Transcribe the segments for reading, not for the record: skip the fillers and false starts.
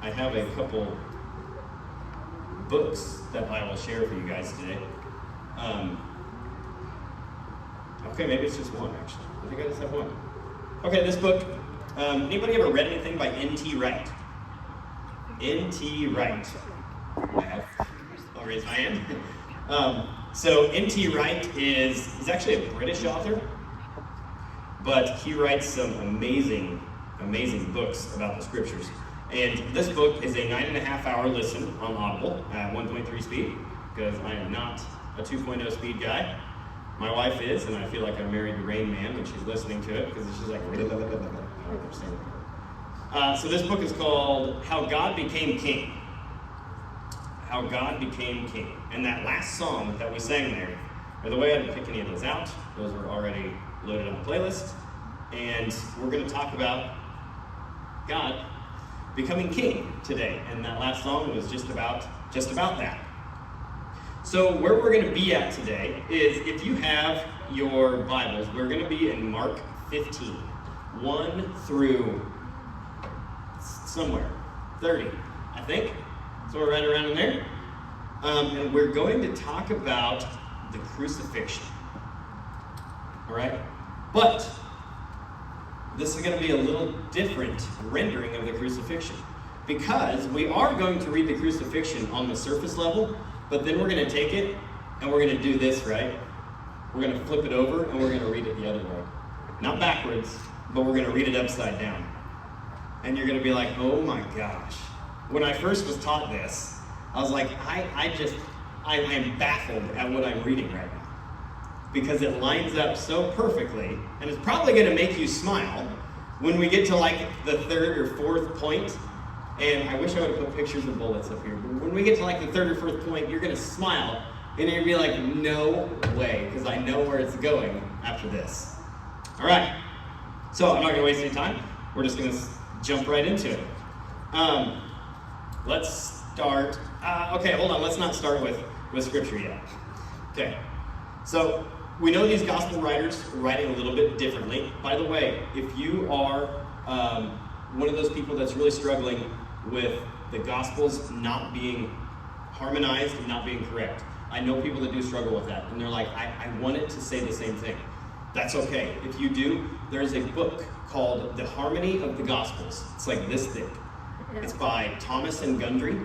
I have a couple books that I will share for you guys today. Okay, maybe it's just one, actually. I think I just have one. Okay, this book, anybody ever read anything by N.T. Wright? N.T. Wright. I have. I'll raise my hand. So N.T. Wright is actually a British author, but he writes some amazing books about the scriptures. And this book is a 9.5-hour listen on Audible at 1.3 speed, because I am not a 2.0 speed guy. My wife is, and I feel like I'm married to Rain Man when she's listening to it, because she's like, I don't understand. So this book is called How God Became King. How God Became King. And that last song that we sang there, or the way I didn't pick any of those out, those were already loaded on the playlist, and we're going to talk about God becoming king today. And that last song was just about that. So where we're going to be at today is, if you have your Bibles, we're going to be in Mark 15, 1 through somewhere 30, I think. So we're right around in there. And we're going to talk about the crucifixion. All right? But this is going to be a little different rendering of the crucifixion, because we are going to read the crucifixion on the surface level, but then we're going to take it and we're going to do this, right? We're going to flip it over and we're going to read it the other way. Not backwards, but we're going to read it upside down. And you're going to be like, oh my gosh. When I first was taught this, I was like, I'm baffled at what I'm reading right now, because it lines up so perfectly, and it's probably going to make you smile when we get to like the third or fourth point. And I wish I would have put pictures of bullets up here, but when we get to like the third or fourth point, you're going to smile, and you're going to be like, no way, because I know where it's going after this. All right, so I'm not going to waste any time. We're just going to jump right into it. Let's start. Okay, hold on. Let's not start with scripture yet. Okay, so we know these gospel writers are writing a little bit differently. By the way, if you are one of those people that's really struggling with the gospels not being harmonized and not being correct, I know people that do struggle with that, and they're like, I want it to say the same thing. That's okay. If you do, there's a book called The Harmony of the Gospels. It's like this thick. It's by Thomas and Gundry.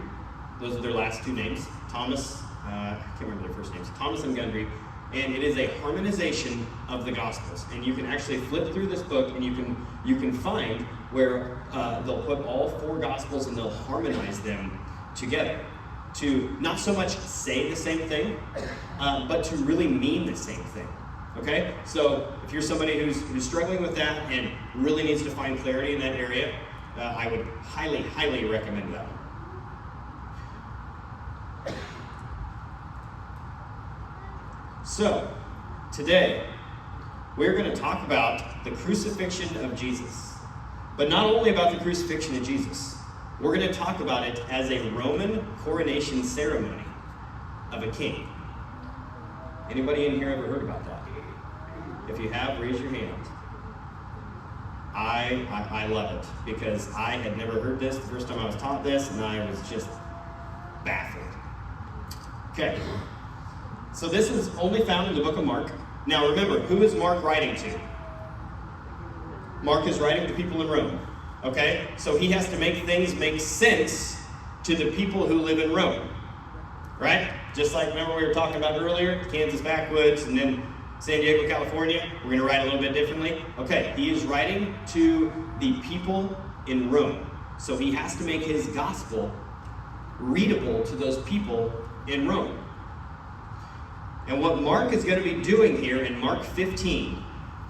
Those are their last two names. Thomas, I can't remember their first names. Thomas and Gundry. And it is a harmonization of the Gospels. And you can actually flip through this book, and you can find where they'll put all 4 Gospels and they'll harmonize them together to not so much say the same thing, but to really mean the same thing. Okay? So if you're somebody who's struggling with that and really needs to find clarity in that area, I would highly, highly recommend that one. So, today, we're going to talk about the crucifixion of Jesus. But not only about the crucifixion of Jesus, we're going to talk about it as a Roman coronation ceremony of a king. Anybody in here ever heard about that? If you have, raise your hand. I love it, because I had never heard this the first time I was taught this, and I was just baffled. Okay, so this is only found in the book of Mark. Now remember, who is Mark writing to? Mark is writing to people in Rome, okay? So he has to make things make sense to the people who live in Rome, right? Just like, remember we were talking about earlier, Kansas backwoods, and then San Diego, California, we're going to write a little bit differently. Okay, he is writing to the people in Rome. So he has to make his gospel readable to those people in Rome. And what Mark is going to be doing here in Mark 15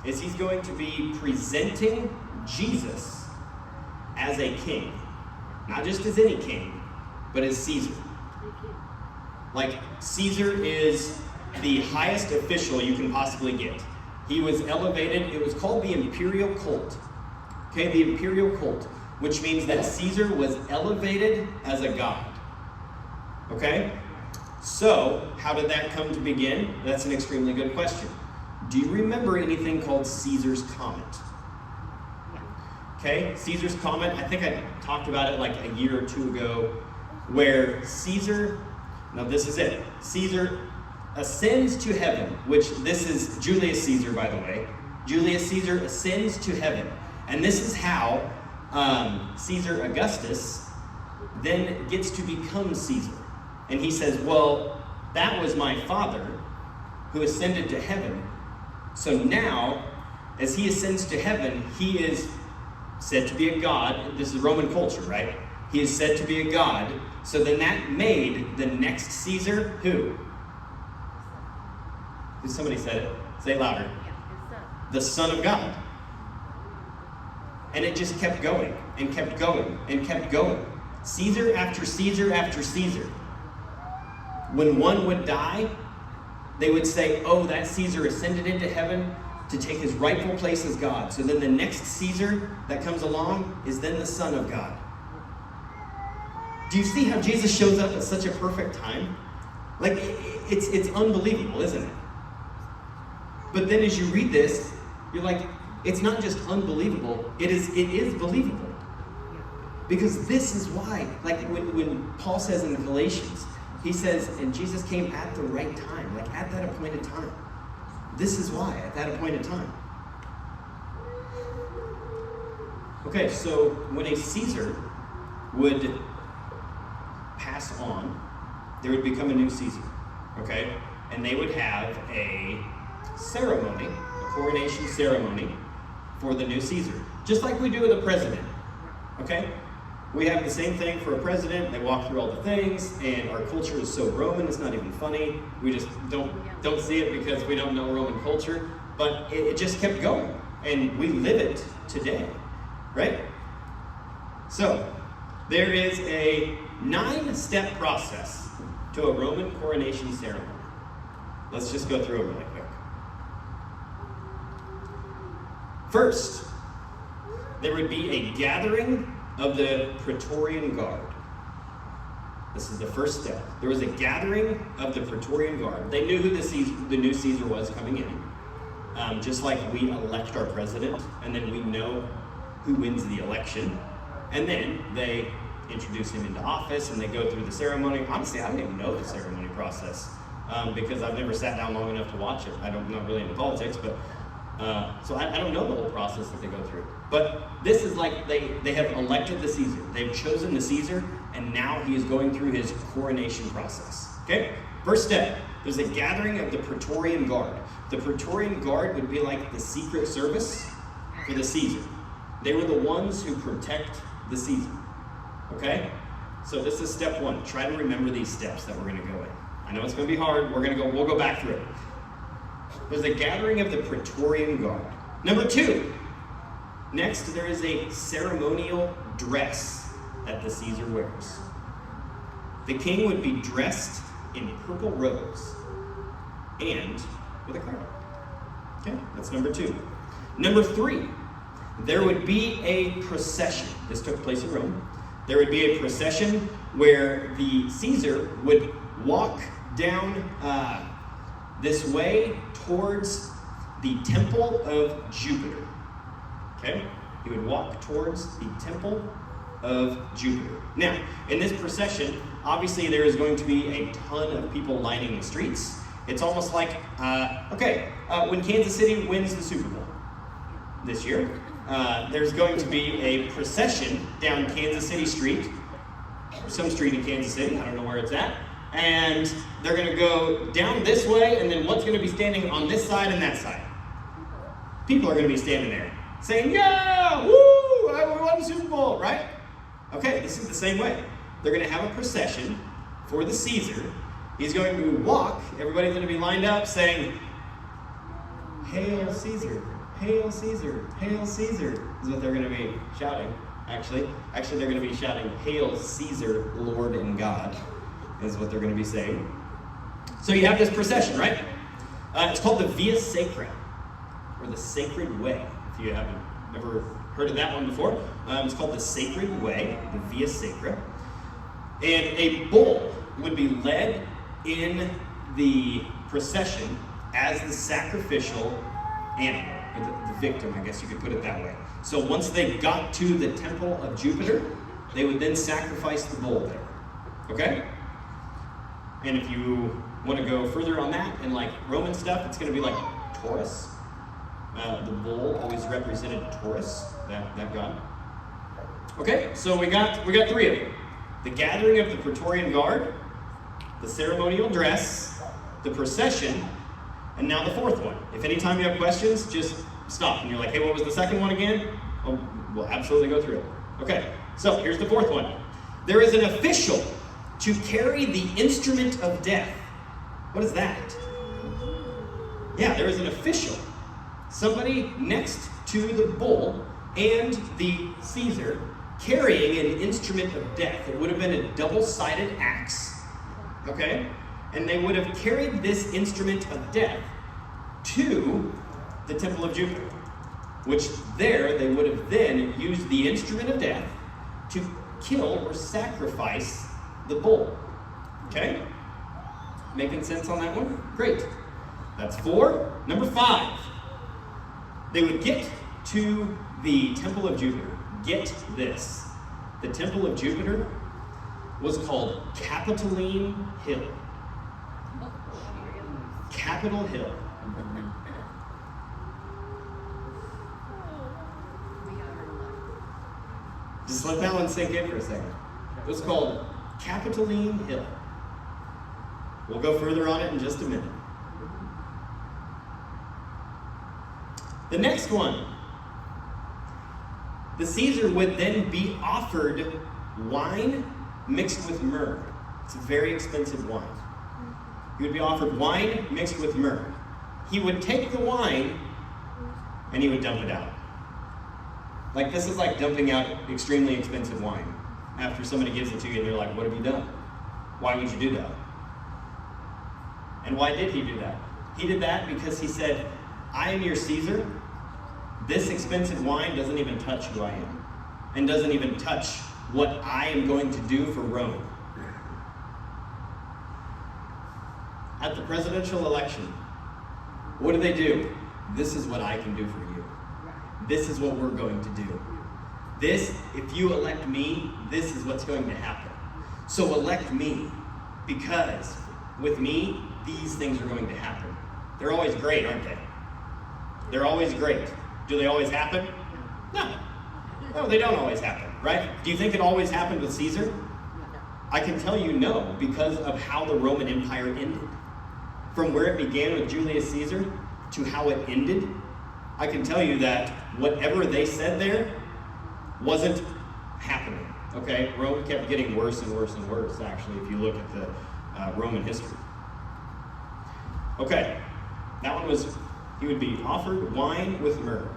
is he's going to be presenting Jesus as a king. Not just as any king, but as Caesar. Like, Caesar is the highest official you can possibly get. He was elevated. It was called the imperial cult. Okay, the imperial cult, which means that Caesar was elevated as a god. Okay? So, how did that come to begin? That's an extremely good question. Do you remember anything called Caesar's Comet? Okay, Caesar's Comet, I think I talked about it like a year or two ago, where Caesar, now this is it, Caesar ascends to heaven, which this is Julius Caesar, by the way. Julius Caesar ascends to heaven. And this is how Caesar Augustus then gets to become Caesar. And he says, well, that was my father who ascended to heaven. So now, as he ascends to heaven, he is said to be a god. This is Roman culture, right? He is said to be a god. So then that made the next Caesar who? Somebody said it. Say it louder. The Son of God. And it just kept going and kept going and kept going. Caesar after Caesar after Caesar. When one would die, they would say, oh, that Caesar ascended into heaven to take his rightful place as God. So then the next Caesar that comes along is then the Son of God. Do you see how Jesus shows up at such a perfect time? Like, it's unbelievable, isn't it? But then as you read this, you're like, it's not just unbelievable, it is believable. Because this is why, like when Paul says in Galatians, he says, and Jesus came at the right time, like at that appointed time. This is why, at that appointed time. Okay, so when a Caesar would pass on, there would become a new Caesar, okay? And they would have a ceremony, a coronation ceremony for the new Caesar. Just like we do with a president, okay? We have the same thing for a president. They walk through all the things, and our culture is so Roman, it's not even funny. We just don't see it because we don't know Roman culture. But it just kept going, and we live it today, right? So, there is a 9-step process to a Roman coronation ceremony. Let's just go through it really quick. First, there would be a gathering of the Praetorian Guard. This is the first step. There was a gathering of the Praetorian Guard. They knew who the new Caesar was coming in. Just like we elect our president, and then we know who wins the election. And then they introduce him into office, and they go through the ceremony. Honestly, I don't even know the ceremony process because I've never sat down long enough to watch it. I'm not really into politics, but so I don't know the whole process that they go through. But this is like they have elected the Caesar. They've chosen the Caesar, and now he is going through his coronation process. Okay? First step, there's a gathering of the Praetorian Guard. The Praetorian Guard would be like the Secret Service for the Caesar. They were the ones who protect the Caesar. Okay? So this is step one. Try to remember these steps that we're going to go in. I know it's going to be hard. We'll go back through it. There's a gathering of the Praetorian Guard. Number 2. Next, there is a ceremonial dress that the Caesar wears. The king would be dressed in purple robes and with a crown. Okay, that's number 2. Number 3, there would be a procession. This took place in Rome. There would be a procession where the Caesar would walk down this way towards the temple of Jupiter. Okay? He would walk towards the temple of Jupiter. Now, in this procession, obviously there is going to be a ton of people lining the streets. It's almost like, when Kansas City wins the Super Bowl this year, there's going to be a procession down Kansas City Street, some street in Kansas City, I don't know where it's at, and they're going to go down this way, and then what's going to be standing on this side and that side? People are going to be standing there saying, yeah, woo, we won the Super Bowl, right? Okay, this is the same way. They're going to have a procession for the Caesar. He's going to walk, everybody's going to be lined up saying, Hail Caesar, Hail Caesar, Hail Caesar, is what they're going to be shouting, actually. Actually, they're going to be shouting, Hail Caesar, Lord and God, is what they're going to be saying. So you have this procession, right? It's called the Via Sacra, or the Sacred Way, if you haven't ever heard of that one before. It's called the Sacred Way, the Via Sacra. And a bull would be led in the procession as the sacrificial animal. or the victim, I guess you could put it that way. So once they got to the temple of Jupiter, they would then sacrifice the bull there. Okay? And if you want to go further on that, in like Roman stuff, it's going to be like Taurus. The bull always represented Taurus, that god. Okay, so we got 3 of them. The gathering of the Praetorian Guard, the ceremonial dress, the procession, and now the 4th one. If anytime you have questions, just stop. And you're like, hey, what was the 2nd one again? Oh, we'll absolutely go through it. Okay, so here's the 4th one. There is an official to carry the instrument of death. What is that? Yeah, there is an official. Somebody next to the bull and the Caesar carrying an instrument of death. It would have been a double-sided axe. Okay? And they would have carried this instrument of death to the temple of Jupiter, which there they would have then used the instrument of death to kill or sacrifice the bull. Okay? Making sense on that one? Great. That's 4. Number 5. They would get to the temple of Jupiter. Get this. The temple of Jupiter was called Capitoline Hill. Capitol Hill. Just let that one sink in for a second. It was called Capitoline Hill. We'll go further on it in just a minute. The next one. The Caesar would then be offered wine mixed with myrrh. It's a very expensive wine. He would be offered wine mixed with myrrh. He would take the wine and he would dump it out. Like, this is like dumping out extremely expensive wine after somebody gives it to you and they're like, what have you done? Why would you do that? And why did he do that? He did that because he said, I am your Caesar. This expensive wine doesn't even touch who I am, and doesn't even touch what I am going to do for Rome. At the presidential election, what do? This is what I can do for you. This is what we're going to do. This, if you elect me, this is what's going to happen. So elect me, because with me, these things are going to happen. They're always great, aren't they? They're always great. Do they always happen? No. No, they don't always happen, right? Do you think it always happened with Caesar? I can tell you no, because of how the Roman Empire ended. From where it began with Julius Caesar to how it ended, I can tell you that whatever they said there wasn't happening, okay? Rome kept getting worse and worse and worse, actually, if you look at the Roman history. Okay, that one was, he would be offered wine with myrrh.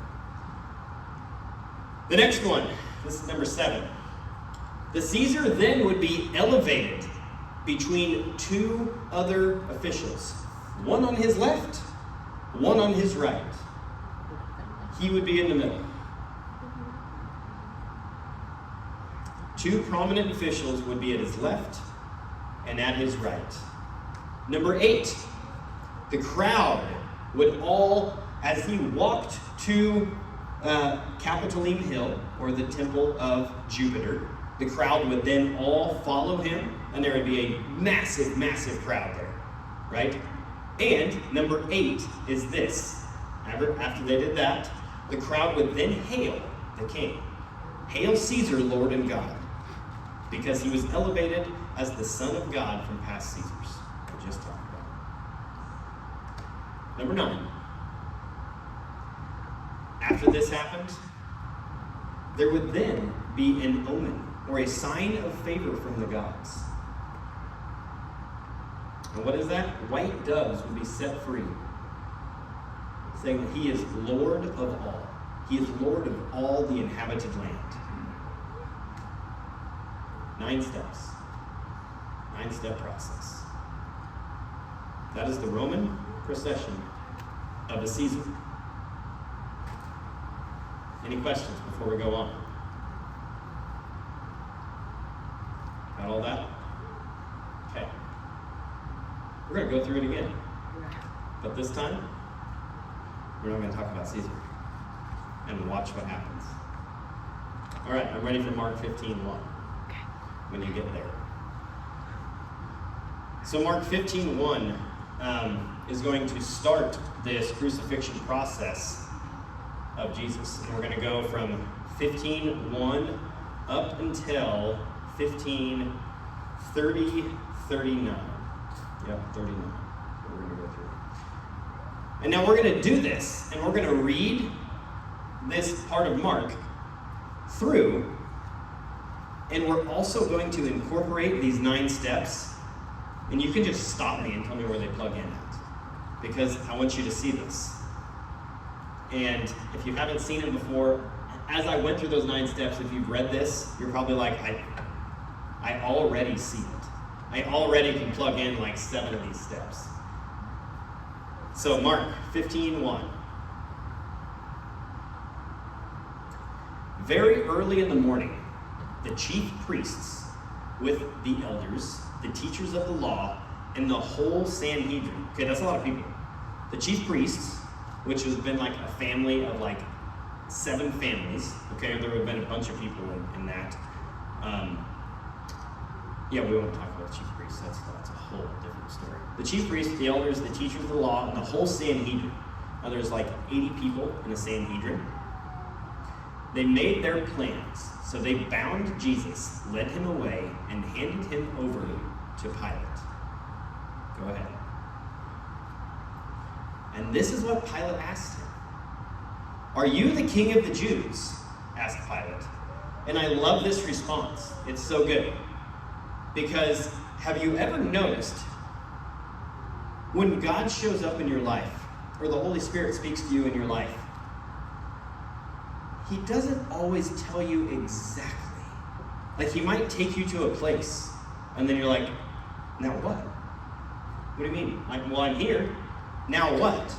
The next one, this is number 7. The Caesar then would be elevated between 2 other officials, one on his left, one on his right. He would be in the middle. 2 prominent officials would be at his left and at his right. Number 8, the crowd would all, as he walked to Capitoline Hill, or the Temple of Jupiter, the crowd would then all follow him, and there would be a massive, massive crowd there, right? And number 8 is this. After they did that, the crowd would then hail the king. Hail Caesar, Lord and God, because he was elevated as the Son of God from past Caesars. We just talked about. Number 9. After this happened, there would then be an omen, or a sign of favor from the gods. And what is that? White doves would be set free, saying that he is Lord of all. He is Lord of all the inhabited land. 9 steps. 9-step process. That is the Roman procession of a Caesar. Any questions before we go on? Got all that? Okay. We're going to go through it again. But this time, we're not going to talk about Caesar. and watch what happens. All right, I'm ready for Mark 15:1 when you get there. So Mark 15:1 is going to start this crucifixion process of Jesus. And we're going to go from 15:1 up until 15:39. Yep, 39. We're going to go through. And now we're going to do this, and we're going to read this part of Mark through, and we're also going to incorporate these 9 steps. And you can just stop me and tell me where they plug in at, because I want you to see this. And if you haven't seen it before, as I went through those 9 steps, if you've read this, you're probably like, I already see it. I already can plug in like 7 of these steps. So Mark 15:1. Very early in the morning, the chief priests with the elders, the teachers of the law, and the whole Sanhedrin. Okay, that's a lot of people. The chief priests, which has been like a family of like 7 families. Okay, there have been a bunch of people in that. Yeah, we won't talk about the chief priests. That's a whole different story. The chief priests, the elders, the teachers of the law, and the whole Sanhedrin. Now there's like 80 people in the Sanhedrin. They made their plans. So they bound Jesus, led him away, and handed him over to Pilate. Go ahead. And this is what Pilate asked him. "Are you the king of the Jews?" asked Pilate. And I love this response. It's so good. Because have you ever noticed when God shows up in your life, or the Holy Spirit speaks to you in your life, he doesn't always tell you exactly. Like, he might take you to a place, and then you're like, now what? What do you mean? Like, well, I'm here. Now what?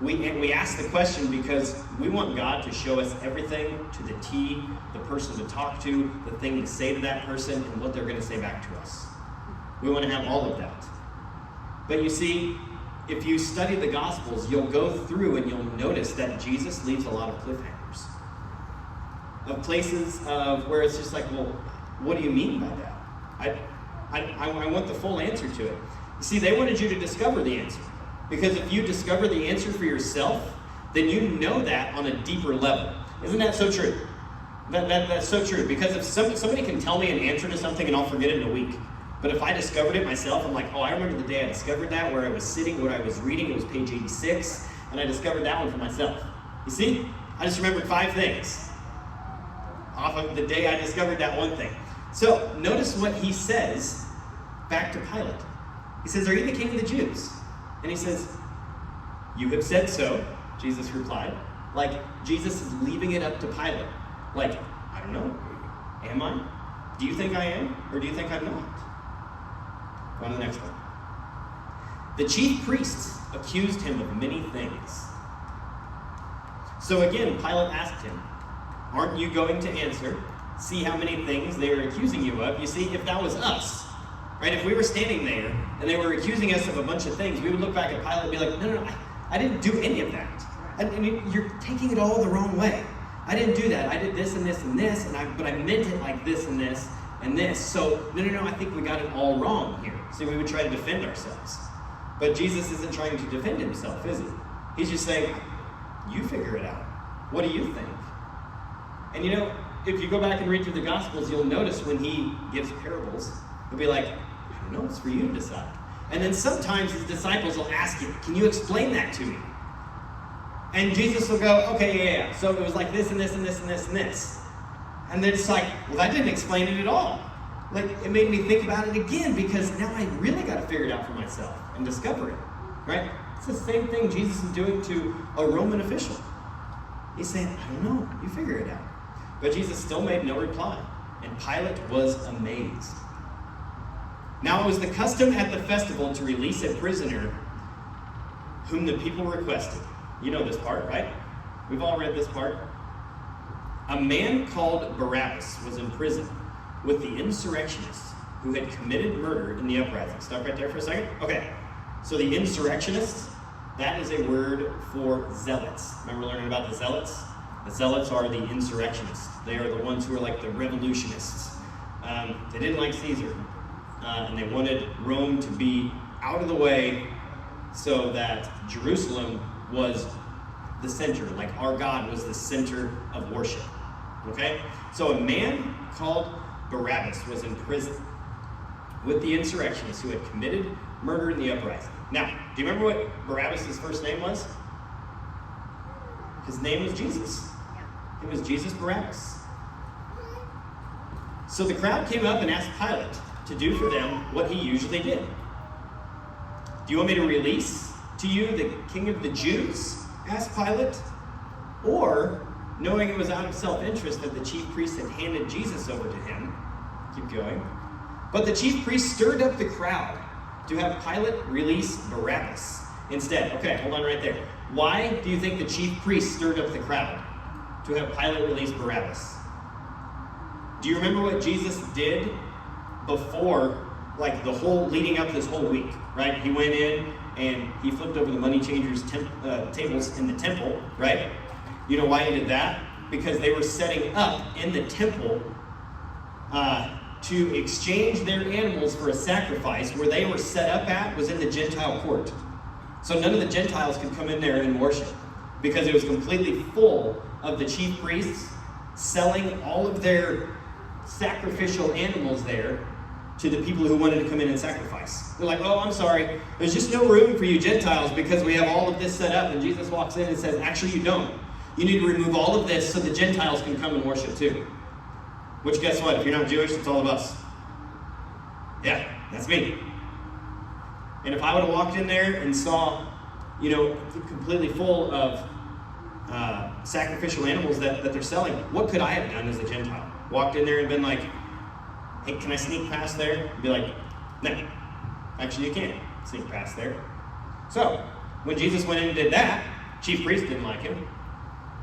We ask the question because we want God to show us everything to the T, the person to talk to, the thing to say to that person, and what they're going to say back to us. We want to have all of that. But you see, if you study the Gospels, you'll go through and you'll notice that Jesus leaves a lot of cliffhangers. Of places of where it's just like, well, what do you mean by that? I want the full answer to it. You see, they wanted you to discover the answer. Because if you discover the answer for yourself, then you know that on a deeper level. Isn't that so true? That's so true. Because if somebody can tell me an answer to something and I'll forget it in a week. But if I discovered it myself, I'm like, oh, I remember the day I discovered that, where I was sitting, what I was reading, it was page 86, and I discovered that one for myself. You see? I just remembered 5 things off of the day I discovered that one thing. So notice what he says back to Pilate. He says, "Are you the king of the Jews?" And he says, "You have said so," Jesus replied. Like, Jesus is leaving it up to Pilate. Like, I don't know. Am I? Do you think I am? Or do you think I'm not? Go on to the next one. The chief priests accused him of many things. So again, Pilate asked him, "Aren't you going to answer? See how many things they are accusing you of." You see, if that was us, right? If we were standing there and they were accusing us of a bunch of things, we would look back at Pilate and be like, no, I didn't do any of that. I mean, you're taking it all the wrong way. I didn't do that. I did this and this and this, but I meant it like this and this and this. So, no, I think we got it all wrong here. See, we would try to defend ourselves. But Jesus isn't trying to defend himself, is he? He's just saying, you figure it out. What do you think? And you know, if you go back and read through the Gospels, you'll notice when he gives parables, he'll be like, I don't know, it's for you to decide. And then sometimes his disciples will ask him, can you explain that to me? And Jesus will go, okay, yeah. So it was like this and this and this and this and this. And then it's like, well, that didn't explain it at all. Like, it made me think about it again, because now I really got to figure it out for myself and discover it, right? It's the same thing Jesus is doing to a Roman official. He's saying, I don't know, you figure it out. But Jesus still made no reply, and Pilate was amazed. Now it was the custom at the festival to release a prisoner whom the people requested. You know this part, right? We've all read this part. A man called Barabbas was in prison with the insurrectionists who had committed murder in the uprising. Stop right there for a second. Okay, so the insurrectionists, that is a word for zealots. Remember learning about the zealots? The zealots are the insurrectionists. They are the ones who are like the revolutionists. They didn't like Caesar, and they wanted Rome to be out of the way so that Jerusalem was the center, like our God was the center of worship. Okay? So a man called Barabbas was in prison with the insurrectionists who had committed murder in the uprising. Now, do you remember what Barabbas' first name was? His name was Jesus. It was Jesus Barabbas. So the crowd came up and asked Pilate to do for them what he usually did. Do you want me to release to you the King of the Jews? Asked Pilate. Or, knowing it was out of self-interest that the chief priest had handed Jesus over to him, keep going. But the chief priest stirred up the crowd to have Pilate release Barabbas instead. Okay, hold on right there. Why do you think the chief priest stirred up the crowd to have Pilate release Barabbas? Do you remember what Jesus did before, like the whole, leading up this whole week, right? He went in and he flipped over the money changers' tables in the temple, right? You know why he did that? Because they were setting up in the temple to exchange their animals for a sacrifice. Where they were set up at was in the Gentile court. So none of the Gentiles could come in there and worship because it was completely full of the chief priests selling all of their sacrificial animals there to the people who wanted to come in and sacrifice. They're like, oh, I'm sorry, there's just no room for you Gentiles because we have all of this set up. And Jesus walks in and says, actually you don't. You need to remove all of this so the Gentiles can come and worship too. Which, guess what? If you're not Jewish, it's all of us. Yeah, that's me. And if I would have walked in there and saw, completely full of sacrificial animals that they're selling, what could I have done as a Gentile? Walked in there and been like, hey, can I sneak past there? And be like, no, actually you can't sneak past there. So, when Jesus went in and did that, chief priests didn't like him.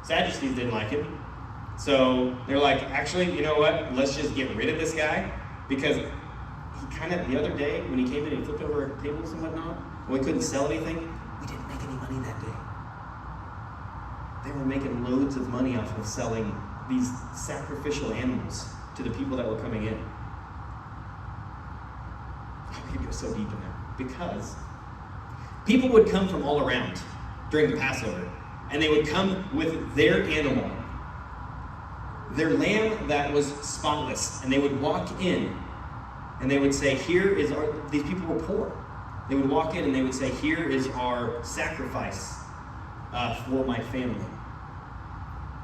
Sadducees didn't like him. So they're like, actually, you know what? Let's just get rid of this guy. Because he kind of, the other day, when he came in and flipped over tables and whatnot, when we couldn't sell anything, we didn't make any money that day. They were making loads of money off of selling these sacrificial animals to the people that were coming in. We could go so deep in that. Because people would come from all around during the Passover, and they would come with their animal, their lamb that was spotless, and they would walk in and they would say, these people were poor. They would walk in and they would say, here is our sacrifice for my family.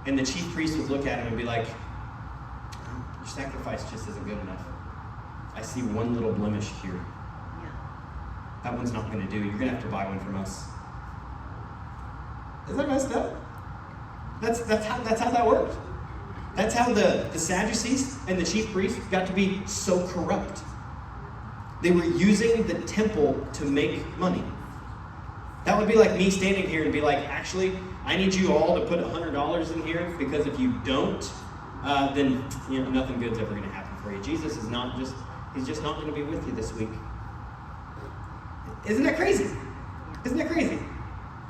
And the chief priest would look at him and be like, your sacrifice just isn't good enough. I see one little blemish here. Yeah. That one's not going to do. You're going to have to buy one from us. Is that messed up? That's how that worked. That's how the Sadducees and the chief priests got to be so corrupt. They were using the temple to make money. That would be like me standing here and be like, actually, I need you all to put $100 in here, because if you don't, then nothing good's ever going to happen for you. Jesus is not just, he's just not going to be with you this week. Isn't that crazy? Isn't that crazy?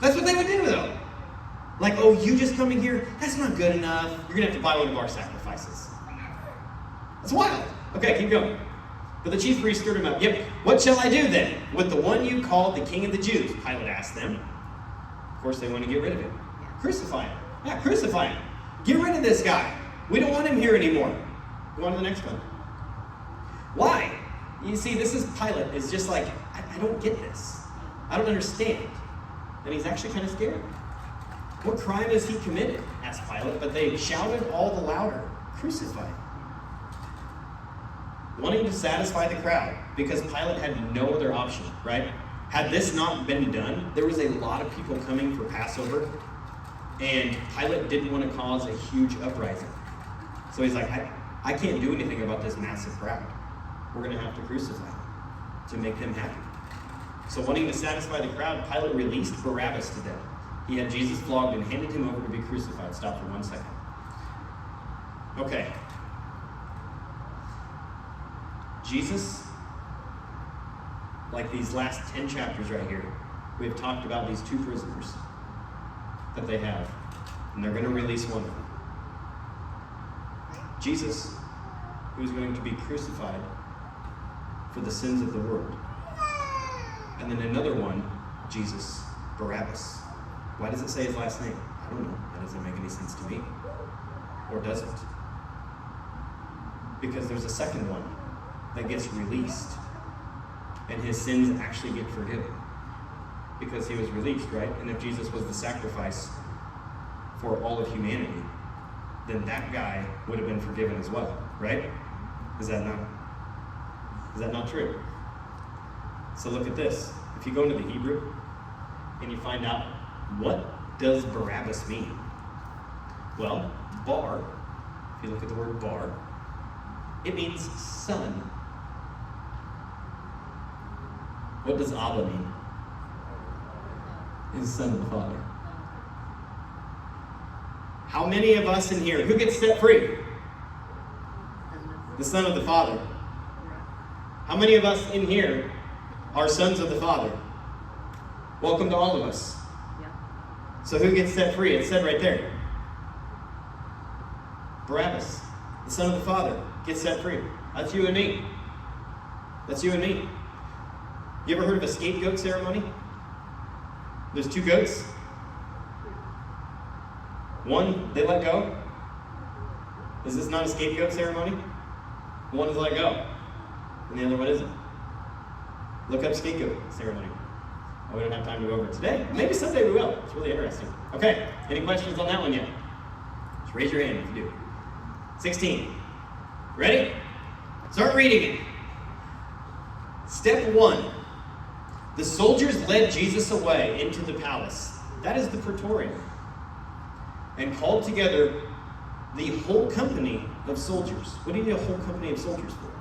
That's what they would do though. Like, oh, you just coming here? That's not good enough. You're going to have to buy one of our sacrifices. That's wild. Okay, keep going. But the chief priest stirred him up. Yep, what shall I do then with the one you called the King of the Jews? Pilate asked them. Of course, they want to get rid of him. Crucify him. Yeah, crucify him. Get rid of this guy. We don't want him here anymore. Go on to the next one. Why? You see, this is Pilate is just like, I don't get this. I don't understand. And he's actually kind of scared. What crime has he committed? Asked Pilate, but they shouted all the louder, crucify him. Wanting to satisfy the crowd, because Pilate had no other option, right? Had this not been done, there was a lot of people coming for Passover, and Pilate didn't want to cause a huge uprising. So he's like, I can't do anything about this massive crowd. We're going to have to crucify him to make them happy. So wanting to satisfy the crowd, Pilate released Barabbas to them. He had Jesus flogged and handed him over to be crucified. Stop for 1 second. Okay. Jesus, like these last 10 chapters right here, we have talked about these two prisoners that they have. and they're going to release one of them. Jesus, who is going to be crucified for the sins of the world. And then another one, Jesus, Barabbas. Why does it say his last name? I don't know. That doesn't make any sense to me. Or does it? Because there's a second one that gets released, and his sins actually get forgiven. Because he was released, right? And if Jesus was the sacrifice for all of humanity, then that guy would have been forgiven as well, right? Is that not true? So look at this. If you go into the Hebrew and you find out, what does Barabbas mean? Well, bar, if you look at the word bar, it means son. What does Abba mean? Is son of the Father. How many of us in here, who gets set free? The Son of the Father. How many of us in here are sons of the Father? Welcome to all of us. So who gets set free? It's said right there. Barabbas, the Son of the Father, gets set free. That's you and me. That's you and me. You ever heard of a scapegoat ceremony? There's two goats. One, they let go. Is this not a scapegoat ceremony? One is let go, and the other one isn't. Look up scapegoat ceremony. We don't have time to go over it today. Maybe someday we will. It's really interesting. Okay, any questions on that one yet? Just raise your hand if you do. 16. Ready? Start reading it. Step 1. The soldiers led Jesus away into the palace. That is the Praetorium. And called together the whole company of soldiers. What do you need a whole company of soldiers for?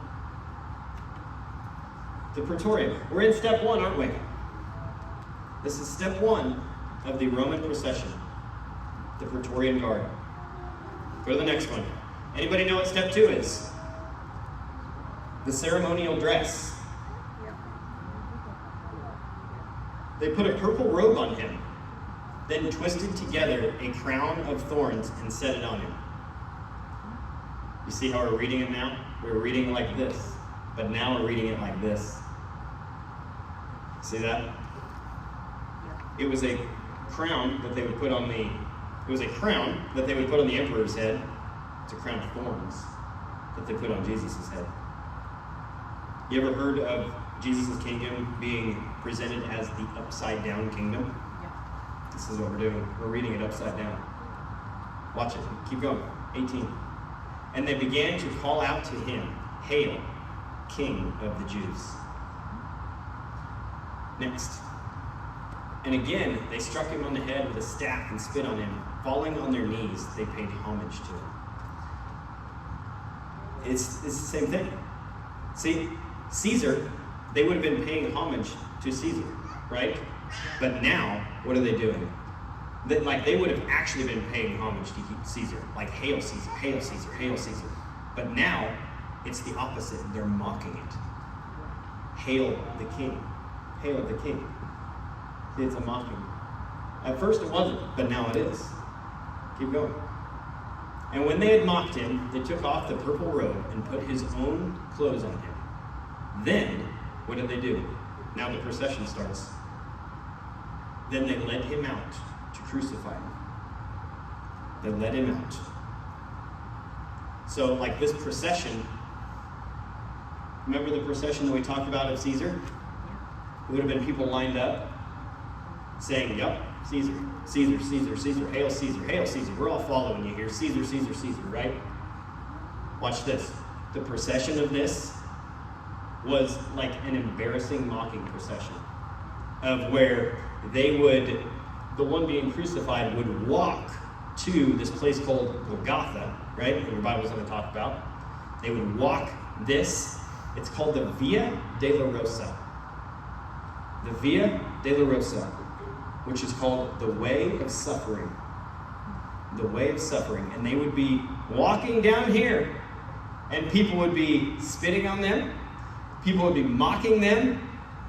The Praetorium. We're in step 1, aren't we? This is step 1 of the Roman procession. The Praetorian Guard. Go to the next one. Anybody know what step 2 is? The ceremonial dress. They put a purple robe on him, then twisted together a crown of thorns and set it on him. You see how we're reading it now? We're reading it like this, but now we're reading it like this. See that? It was a crown that they would put on the emperor's head. It's a crown of thorns that they put on Jesus' head. You ever heard of Jesus' kingdom being presented as the upside down kingdom? This is what we're doing. We're reading it upside down. Watch it. Keep going. 18. And they began to call out to him, "Hail, King of the Jews." Next. And again, they struck him on the head with a staff and spit on him. Falling on their knees, they paid homage to him. It's the same thing. See, Caesar, they would have been paying homage to Caesar, right? But now, what are they doing? They would have actually been paying homage to Caesar. Like, hail Caesar, hail Caesar, hail Caesar. But now, it's the opposite. They're mocking it. Hail the king. Hail the king. See, it's a mocking. At first it wasn't, but now it is. Keep going. And when they had mocked him, they took off the purple robe and put his own clothes on him. Then, what did they do? Now the procession starts. Then they led him out to crucify him. They led him out. So, like this procession, remember the procession that we talked about of Caesar? It would have been people lined up saying, "Yep, Caesar, Caesar, Caesar, Caesar, hail Caesar, hail Caesar." We're all following you here. Caesar, Caesar, Caesar, right? Watch this. The procession of this was like an embarrassing mocking procession of where they would, the one being crucified would walk to this place called Golgotha, right? That your Bible's going to talk about. They would walk this. It's called the Via Dolorosa. The Via Dolorosa, which is called the Way of Suffering. The Way of Suffering. And they would be walking down here, and people would be spitting on them. People would be mocking them.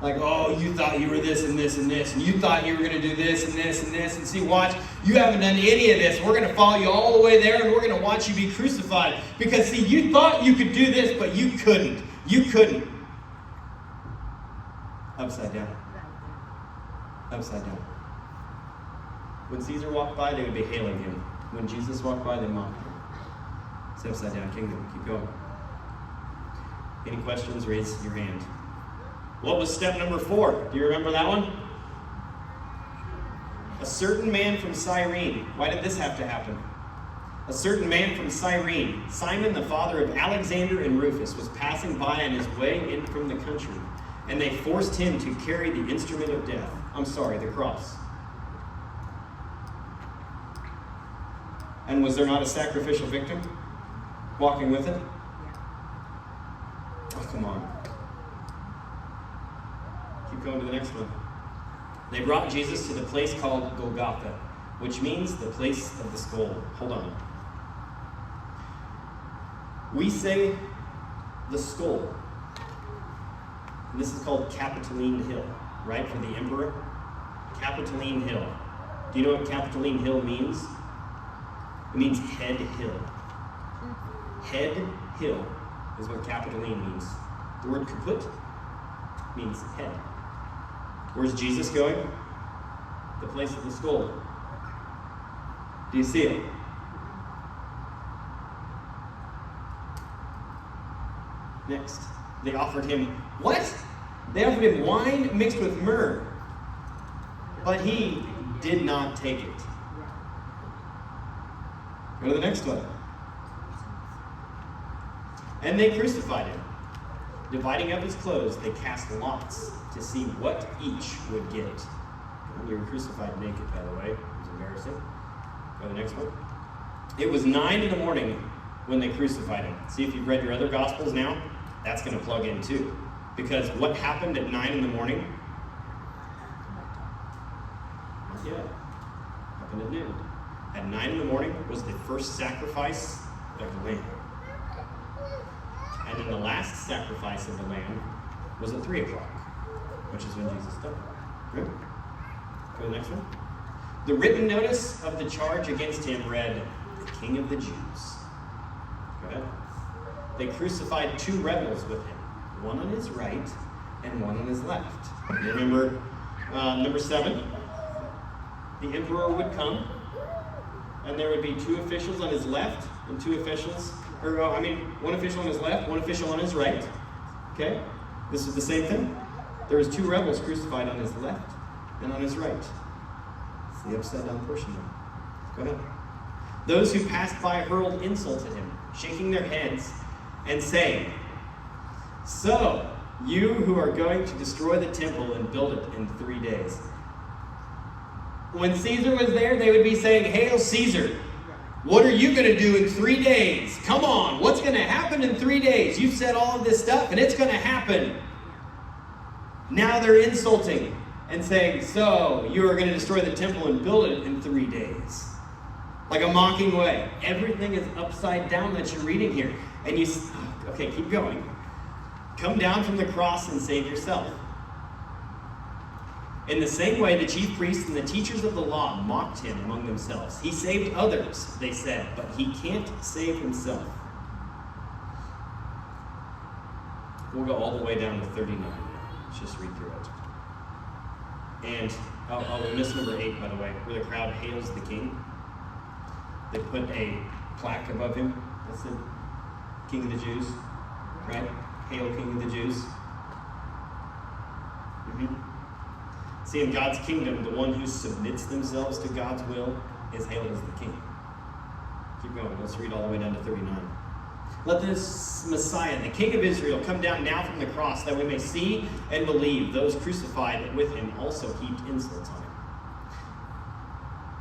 Like, oh, you thought you were this and this and this, and you thought you were going to do this and this and this, and see, watch, you haven't done any of this. We're going to follow you all the way there, and we're going to watch you be crucified. Because, see, you thought you could do this, but you couldn't. You couldn't. Upside down. Upside down. When Caesar walked by, they would be hailing him. When Jesus walked by, they mocked him. It's the upside down kingdom. Keep going. Any questions? Raise your hand. What was step number 4? Do you remember that one? A certain man from Cyrene. Why did this have to happen? A certain man from Cyrene, Simon, the father of Alexander and Rufus, was passing by on his way in from the country, and they forced him to carry the instrument of death. The cross. And was there not a sacrificial victim walking with it? Oh, come on. Keep going to the next one. They brought Jesus to the place called Golgotha, which means the place of the skull. Hold on. We say the skull. And this is called Capitoline Hill, right? For the emperor. Capitoline Hill. Do you know what Capitoline Hill means? It means head hill. Head hill is what Capitoline means. The word kaput means head. Where's Jesus going? The place of the skull. Do you see it? Next, they offered him, what? They offered him wine mixed with myrrh. But he did not take it. Go to the next one. And they crucified him. Dividing up his clothes, they cast lots to see what each would get. And you were crucified naked, by the way. It was embarrassing. Go to the next one. It was 9 a.m. when they crucified him. See if you've read your other Gospels now. That's going to plug in too. Because what happened at 9 a.m? Not yet. Happened at noon. At 9 a.m. was the first sacrifice of the lamb. And then the last sacrifice of the lamb was at 3 o'clock, which is when Jesus died. Right? Go to the next one. The written notice of the charge against him read, the King of the Jews. Go ahead. They crucified 2 rebels with him, one on his right and one on his left. You remember number 7? The emperor would come, and there would be 2 officials on his left and 2 officials, one official on his left, 1 official on his right. Okay? This is the same thing. There was 2 rebels crucified on his left and on his right. It's the upside down portion there. Go ahead. Those who passed by hurled insults at him, shaking their heads and saying, so, you who are going to destroy the temple and build it in 3 days. When Caesar was there, they would be saying, Hail Caesar! What are you going to do in 3 days? Come on, what's going to happen in 3 days? You've said all of this stuff, and it's going to happen. Now they're insulting and saying, so, you are going to destroy the temple and build it in 3 days. Like a mocking way. Everything is upside down that you're reading here. And you, okay, keep going. Come down from the cross and save yourself. In the same way, the chief priests and the teachers of the law mocked him among themselves. He saved others, they said, but he can't save himself. We'll go all the way down to 39. Let's just read through it. And, we missed number 8, by the way, where the crowd hails the king. They put a plaque above him that said, King of the Jews, right? Hail, King of the Jews. See, in God's kingdom, the one who submits themselves to God's will is hailed as the king. Keep going. Let's read all the way down to 39. Let this Messiah, the King of Israel, come down now from the cross, that we may see and believe. Those crucified with him also heaped insults on him.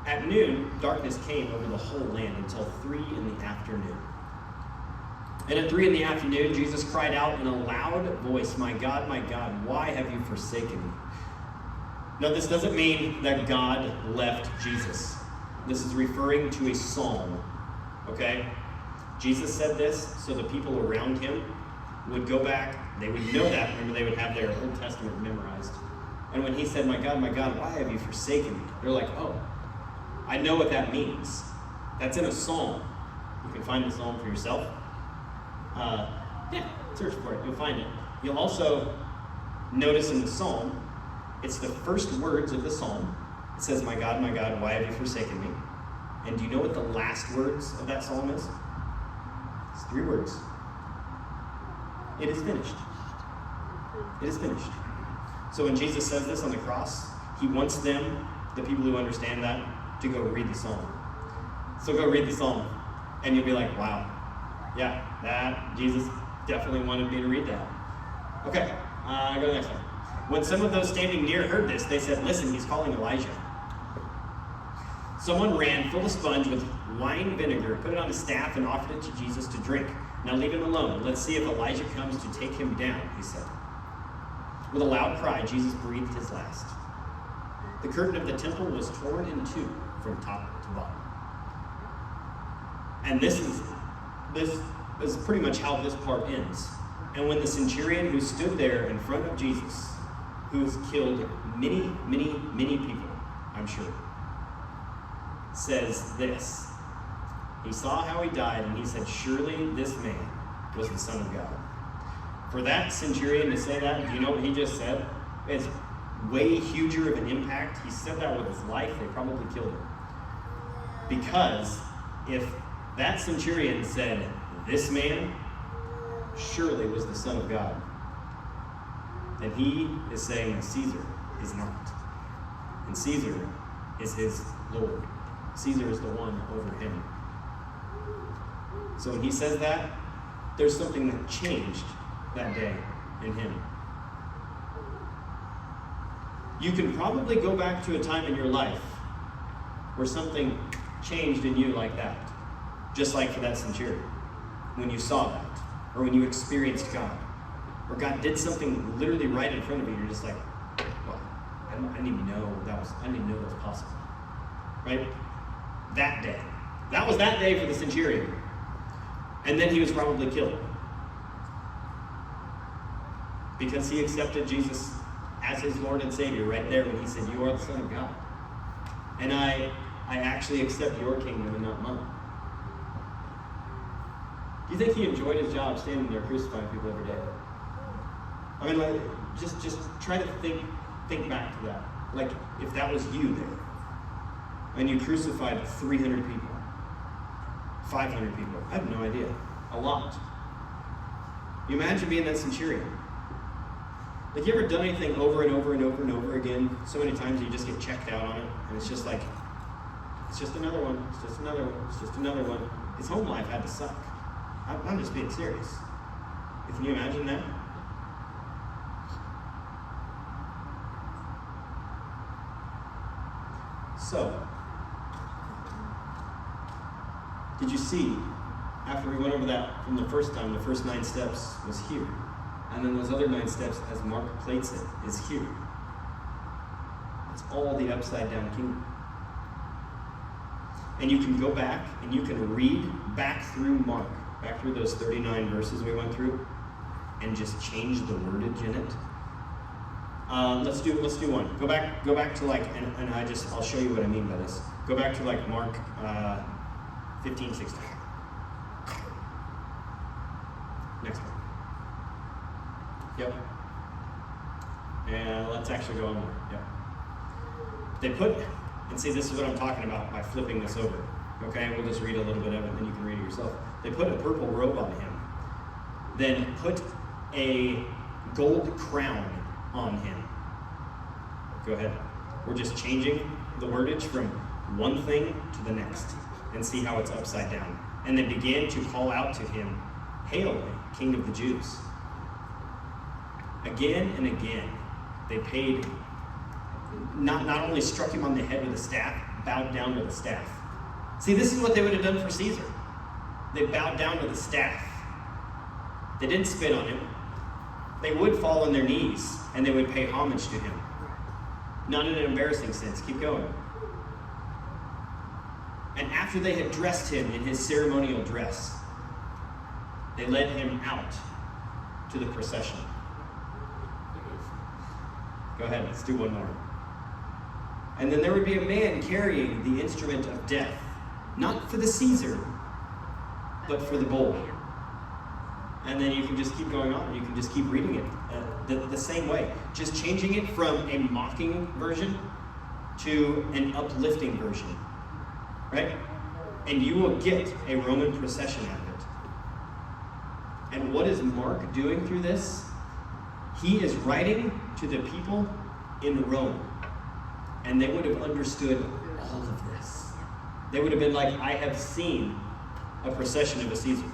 At noon, darkness came over the whole land until 3 in the afternoon. And at 3 in the afternoon, Jesus cried out in a loud voice, my God, why have you forsaken me? Now, this doesn't mean that God left Jesus. This is referring to a psalm, okay? Jesus said this so the people around him would go back, they would know that, remember they would have their Old Testament memorized. And when he said, my God, why have you forsaken me? They're like, oh, I know what that means. That's in a psalm. You can find the psalm for yourself. Search for it, you'll find it. You'll also notice in the psalm, it's the first words of the psalm. It says, my God, why have you forsaken me? And do you know what the last words of that psalm is? It's 3 words. It is finished. It is finished. So when Jesus says this on the cross, he wants them, the people who understand that, to go read the psalm. So go read the psalm, and you'll be like, wow, yeah, that Jesus definitely wanted me to read that. Okay, go to the next one. When some of those standing near heard this, they said, listen, he's calling Elijah. Someone ran, filled a sponge with wine vinegar, put it on a staff, and offered it to Jesus to drink. Now leave him alone. Let's see if Elijah comes to take him down, he said. With a loud cry, Jesus breathed his last. The curtain of the temple was torn in 2 from top to bottom. And this is pretty much how this part ends. And when the centurion who stood there in front of Jesus, who has killed many, many, many people, I'm sure, says this. He saw how he died, and he said, surely this man was the Son of God. For that centurion to say that, do you know what he just said? It's way huger of an impact. He said that with his life. They probably killed him. Because if that centurion said, this man surely was the Son of God, then he is saying that Caesar is not. And Caesar is his Lord. Caesar is the one over him. So when he says that, there's something that changed that day in him. You can probably go back to a time in your life where something changed in you like that. Just like for that centurion. When you saw that. Or when you experienced God. Or God did something literally right in front of you. You're just like, well, I didn't even know that was possible. Right? That day. That was that day for the centurion. And then he was probably killed. Because he accepted Jesus as his Lord and Savior right there when he said, you are the Son of God. And I actually accept your kingdom and not mine. Do you think he enjoyed his job standing there crucifying people every day? I mean, like, just try to think back to that. Like, if that was you there, and you crucified 300 people, 500 people, I have no idea. A lot. You imagine being that centurion. Like, you ever done anything over and over and over and over again, so many times you just get checked out on it, and it's just like, it's just another one, it's just another one, it's just another one. His home life had to suck. I'm just being serious. Can you imagine that? So, did you see, after we went over that from the first time, the first 9 steps was here. And then those other 9 steps, as Mark plates it, is here. It's all the upside down kingdom. And you can go back and you can read back through Mark, back through those 39 verses we went through, and just change the wordage in it. Let's do one. Go back to like, and I'll show you what I mean by this. Go back to like Mark 15, 16. Next one. Yep. And let's actually go on more. Yep. They put, and see, this is what I'm talking about by flipping this over. Okay, we'll just read a little bit of it, and then you can read it yourself. They put a purple robe on him, then put a gold crown on him. Go ahead. We're just changing the wordage from one thing to the next, and see how it's upside down. And they began to call out to him, "Hail, King of the Jews." Again and again, they paid, not only struck him on the head with a staff, bowed down to the staff. See, this is what they would have done for Caesar. They bowed down to the staff. They didn't spit on him. They would fall on their knees, and they would pay homage to him. Not in an embarrassing sense. Keep going. And after they had dressed him in his ceremonial dress, they led him out to the procession. Go ahead, let's do one more. And then there would be a man carrying the instrument of death, not for the Caesar, but for the bull. And then you can just keep going on. You can just keep reading it the same way. Just changing it from a mocking version to an uplifting version. Right? And you will get a Roman procession out of it. And what is Mark doing through this? He is writing to the people in Rome. And they would have understood all of this. They would have been like, I have seen a procession of a Caesar.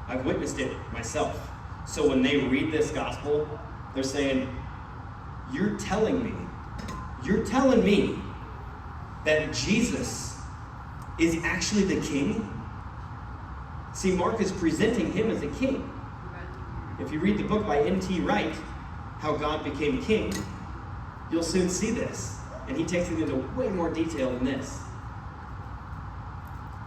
I've witnessed it myself. So when they read this gospel, they're saying, you're telling me that Jesus is actually the king? See, Mark is presenting him as a king. If you read the book by N.T. Wright, How God Became King, you'll soon see this. And he takes it into way more detail than this.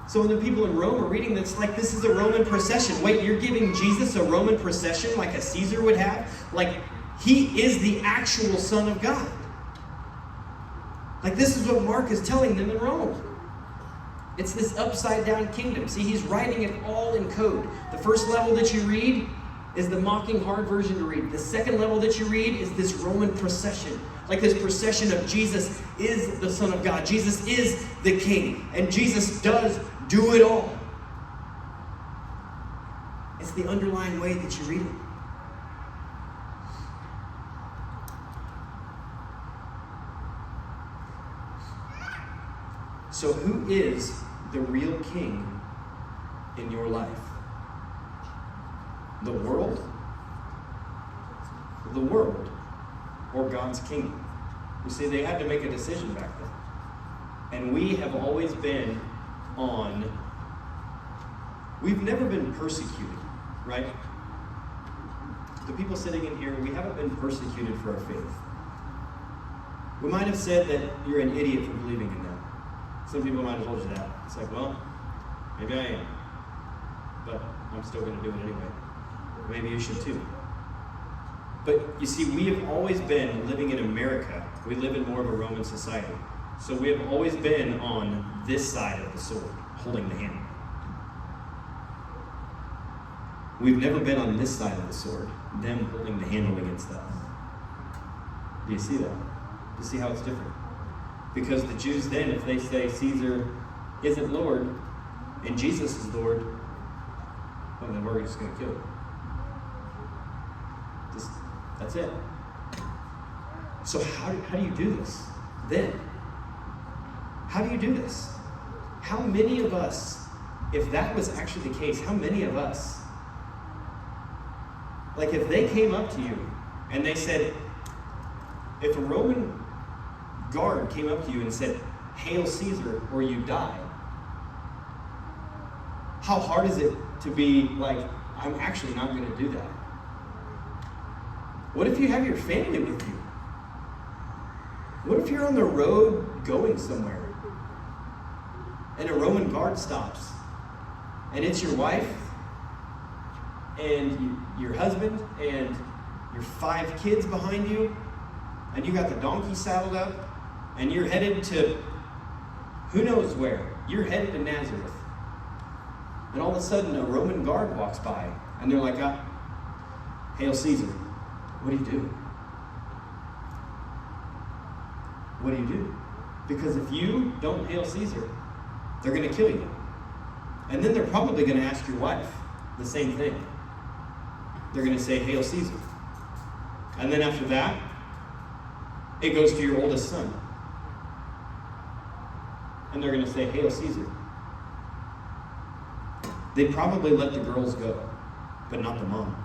So when the people in Rome are reading this, like, this is a Roman procession. Wait, you're giving Jesus a Roman procession like a Caesar would have? Like, he is the actual Son of God. Like, this is what Mark is telling them in Rome. It's this upside down kingdom. See, he's writing it all in code. The first level that you read is the mocking, hard version to read. The second level that you read is this Roman procession. Like this procession of Jesus is the Son of God. Jesus is the King. And Jesus does do it all. It's the underlying way that you read it. So who is the real king in your life? The world? The world or God's kingdom? You see, they had to make a decision back then. And we have always been we've never been persecuted, right? The people sitting in here, we haven't been persecuted for our faith. We might have said that you're an idiot for believing in that. Some people might have told you that. It's like, well, maybe I am, but I'm still going to do it anyway. Maybe you should too. But you see, we have always been living in America. We live in more of a Roman society. So we have always been on this side of the sword, holding the handle. We've never been on this side of the sword, them holding the handle against us. Do you see that? Do you see how it's different? Because the Jews then, if they say Caesar isn't Lord and Jesus is Lord, well, then we're just going to kill him. That's it. So how do you do this then? How do you do this? How many of us, if that was actually the case, how many of us, like if they came up to you and they said, if a Roman guard came up to you and said, "Hail Caesar or you die," how hard is it to be like, I'm actually not going to do that? What if you have your family with you? What if you're on the road going somewhere and a Roman guard stops and it's your wife and your husband and your 5 kids behind you and you got the donkey saddled up and you're headed to who knows where? You're headed to Nazareth. And all of a sudden a Roman guard walks by and they're like, "Hail Caesar." What do you do? What do you do? Because if you don't hail Caesar, they're going to kill you. And then they're probably going to ask your wife the same thing. They're going to say, "Hail Caesar." And then after that, it goes to your oldest son. And they're going to say, "Hail Caesar." They'd probably let the girls go, but not the mom.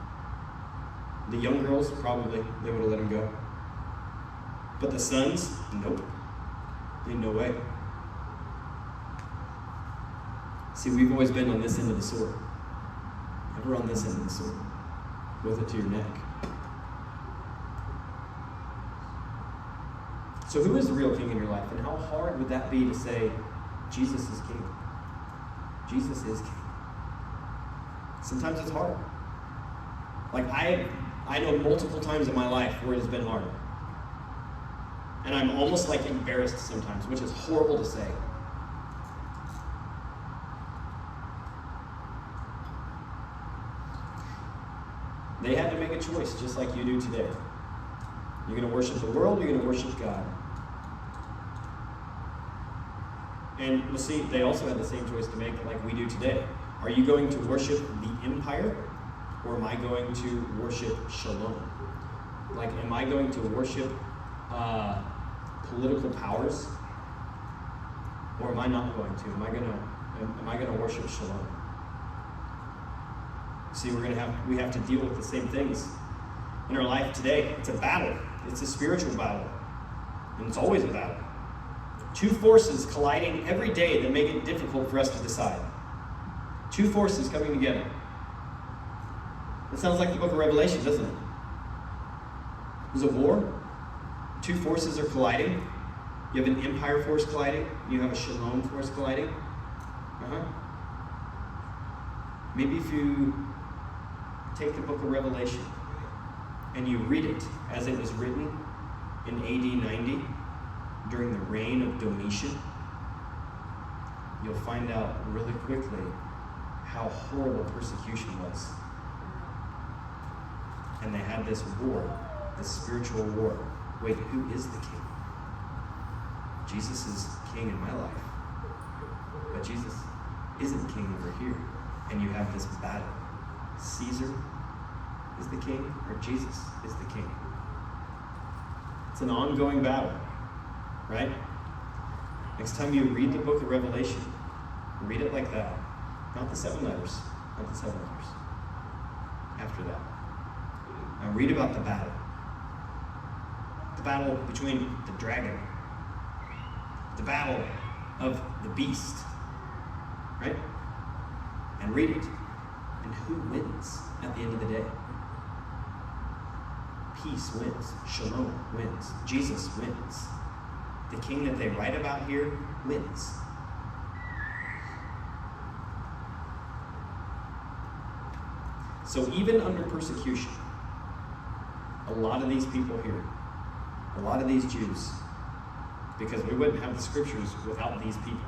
The young girls, probably, they would have let them go. But the sons, nope. Ain't no way. See, we've always been on this end of the sword. Never on this end of the sword. With it to your neck. So who is the real king in your life? And how hard would that be to say, Jesus is king? Jesus is king. Sometimes it's hard. Like, I know multiple times in my life where it has been hard. And I'm almost like embarrassed sometimes, which is horrible to say. They had to make a choice, just like you do today. You're going to worship the world, you're going to worship God. And we'll see, they also had the same choice to make like we do today. Are you going to worship the empire, or am I going to worship shalom? Like, am I going to worship political powers, or am I not going to? Am I going to worship shalom? See, we have to deal with the same things in our life today. It's a battle. It's a spiritual battle, and it's always a battle. Two forces colliding every day that make it difficult for us to decide. Two forces coming together. It sounds like the book of Revelation, doesn't it? There's a war. Two forces are colliding. You have an empire force colliding. You have a shalom force colliding. Maybe if you take the book of Revelation and you read it as it was written in AD 90 during the reign of Domitian, you'll find out really quickly how horrible persecution was. And they had this war, this spiritual war. Wait, who is the king? Jesus is king in my life, but Jesus isn't king over here. And you have this battle. Caesar is the king, or Jesus is the king. It's an ongoing battle, right? Next time you read the book of Revelation, read it like that. Not the 7 letters, not the 7 letters. After that. Now read about the battle. The battle between the dragon. The battle of the beast. Right? And read it. And who wins at the end of the day? Peace wins. Shalom wins. Jesus wins. The king that they write about here wins. So even under persecution, a lot of these people here, a lot of these Jews, because we wouldn't have the scriptures without these people,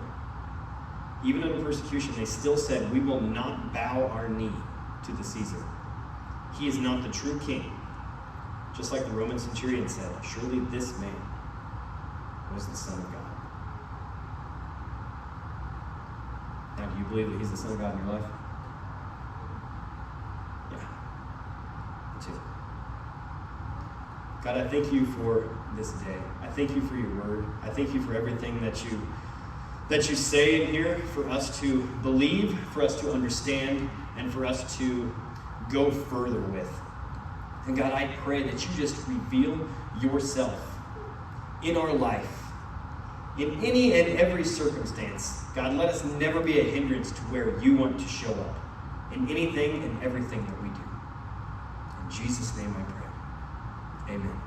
even under persecution, they still said, we will not bow our knee to the Caesar. He is not the true king. Just like the Roman centurion said, surely this man was the Son of God. Now, do you believe that he's the Son of God in your life? Yeah, me too. God, I thank you for this day. I thank you for your word. I thank you for everything that you say in here for us to believe, for us to understand, and for us to go further with. And God, I pray that you just reveal yourself in our life, in any and every circumstance. God, let us never be a hindrance to where you want to show up in anything and everything that we do. In Jesus' name I pray. Amen.